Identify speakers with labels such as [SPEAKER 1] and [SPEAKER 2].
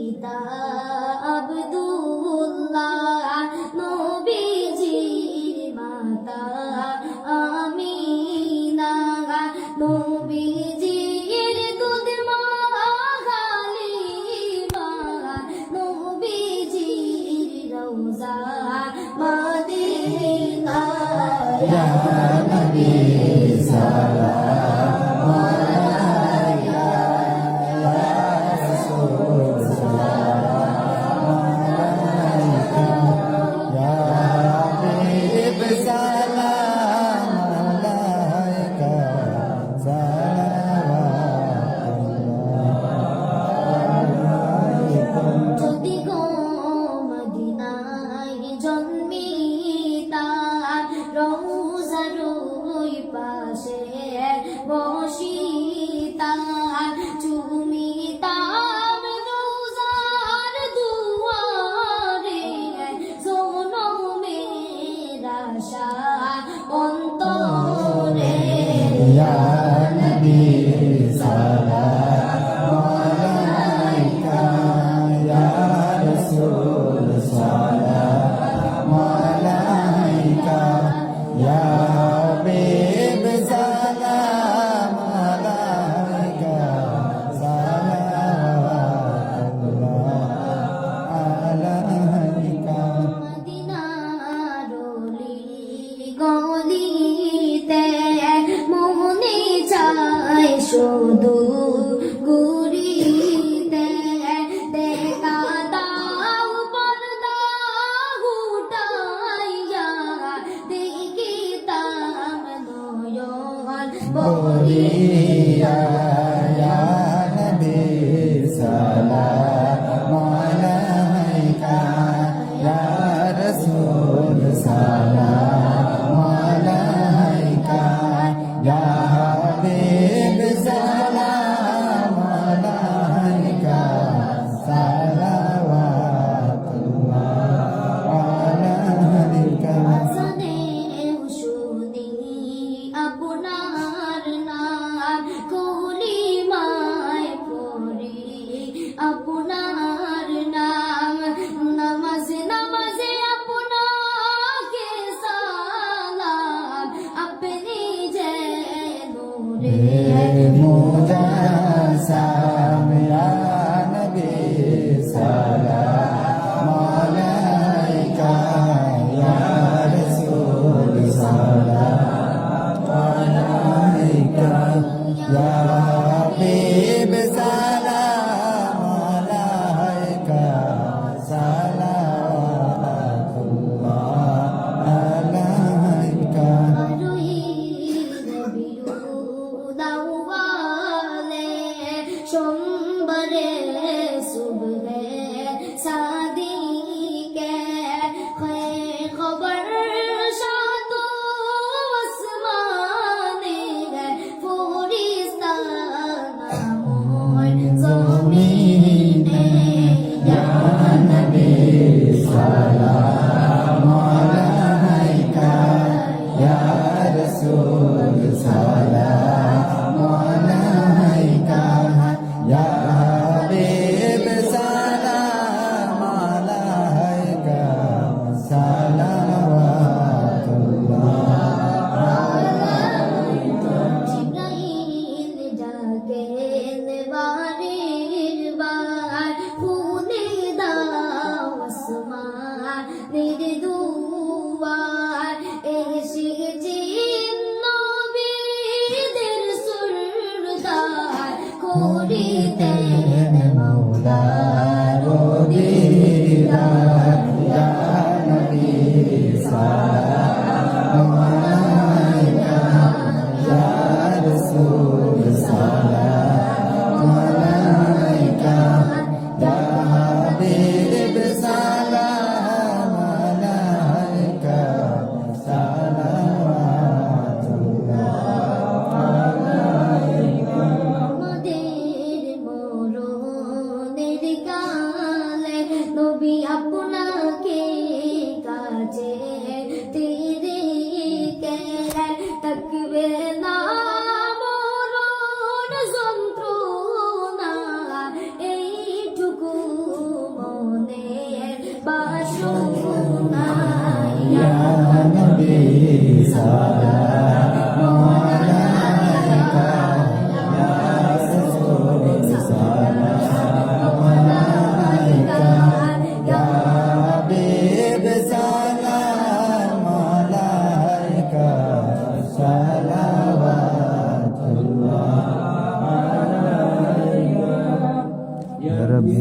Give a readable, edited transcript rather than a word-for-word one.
[SPEAKER 1] পিতা আব্দুল্লাহ, নবীজির মাতা আমিনা, নবীজির দুধ মা হালিমা, নবীজির রওজা মদিনা। ইয়া নবী সালাম আলাইকা, ইয়া রাসূল সালাম আলাইকা, ইয়া হাবিব সালাম আলাইকা, সালাওয়াতুল্লাহ। যদি গো মদিনায় জন্মিতাম, রওজার ওই পাশে বসিতাম, চুমিতাম রওজার দুয়ারে, জনমের আশা অন্তরে। ইয়া নবী সালাম আলাইকা, ইয়া রাসূল সালাম আলাইকা, ইয়া হাবিব সালাম আলাইকা, সালাওয়াতুল্লাহ আলাইকা। মদিনার অলি গলিতে মনে চায় শুধু ঘুরিতে, দেখা দাও পর্দা উঠাইয়া, দেখিতাম নয়ন ভরিয়া। ইয়া নবী সালাম আলাইকা, ইয়া রাসূল সালাম আলাইকা, ইয়া হাবিব সালাম আলাইকা, সালাওয়াতুল্লাহ আলাইকা। আজানেও শুনি আপনার নাম, কলিমায় পড়ি আপনার নাম, নামাজে নামাজে আপনাকে সালাম, আপনি যে নূরে মুজাসসাম। ইয়া নবী সালাম আলাইকা, ইয়া রাসূল সালাম আলাইকা, ইয়া হাবিব সালাম আলাইকা, সালাওয়াতুল্লাহ আলাইকা। সোমবারে সুবহে সাদিকে, খবর সাত আসমানে, ফেরেশতা নাময় জমিনে। ইয়া নবী সালাম আলাইকা, ইয়া রাসূল সালাম আলাইকা, ইয়া হাবিব সালাম আলাইকা, সালাওয়াতুল্লাহ আলাইকা। জিবরাইল ডাকেন বারের বার, খুলে দাও আসমানের দুয়ার, এসেছেন নবীদের সুরদার, করিতেন মওলার দিদার। ইয়া নবী সালাম আলাইকা, ইয়া রাসূল সালাম আলাইকা, ইয়া হাবিব সালাম আলাইকা, সালাওয়াতুল্লাহ আলাইকা। আমাদের মরণের কালে নবী আপনাকে কাছে তেরে কে, থাকবে না মরণ যন্ত্রণা, এইটুকু
[SPEAKER 2] Nabi salam alaika ya Rasul salam alaika ya Habib salam alaika salawatullah alaika ya Rabbi